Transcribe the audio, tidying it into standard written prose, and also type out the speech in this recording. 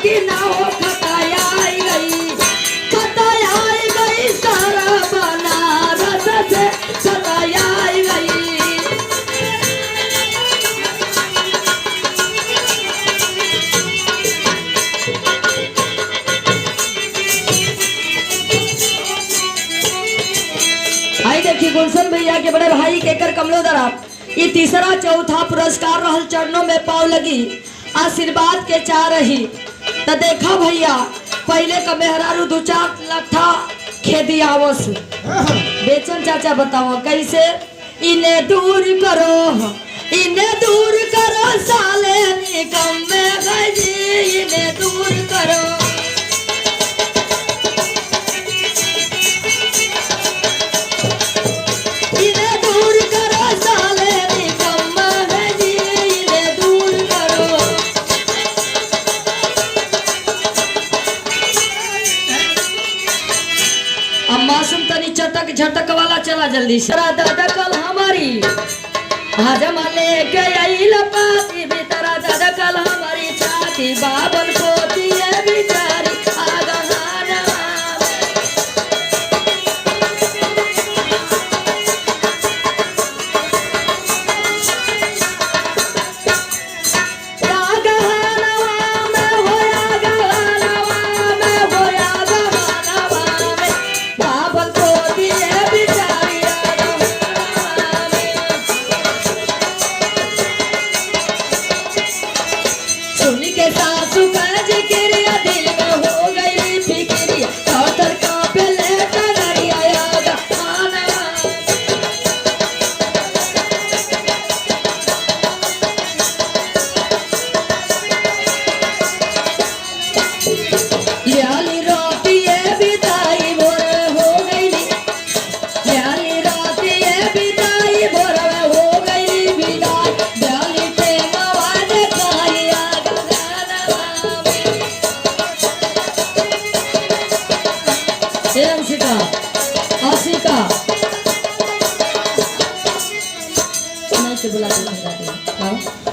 कि ना हो खताया आई गई सारा बनारस से खताया आई गई। आई देखिए गुलशन भैया के बड़े भाई केकर कमलोदर आप ये तीसरा चौथा पुरस्कार रहल चरणों में पाव लगी आशीर्वाद के चाह रही तो देखा भैया पहले का मेहरारू 2-4 लट्ठा खेती आवस बेचन चाचा बताओ कैसे इन्हें दूर करो साले निकम में गई इन्हें दूर करो। मासूम तनी चटक झटक वाला चला जल्दी से दादा कल हमारी हजमा लेके आई लपाती भीतरा दादा कल हमारी छाती बाबन पोती है बिचारी आशिका नहीं से बुला के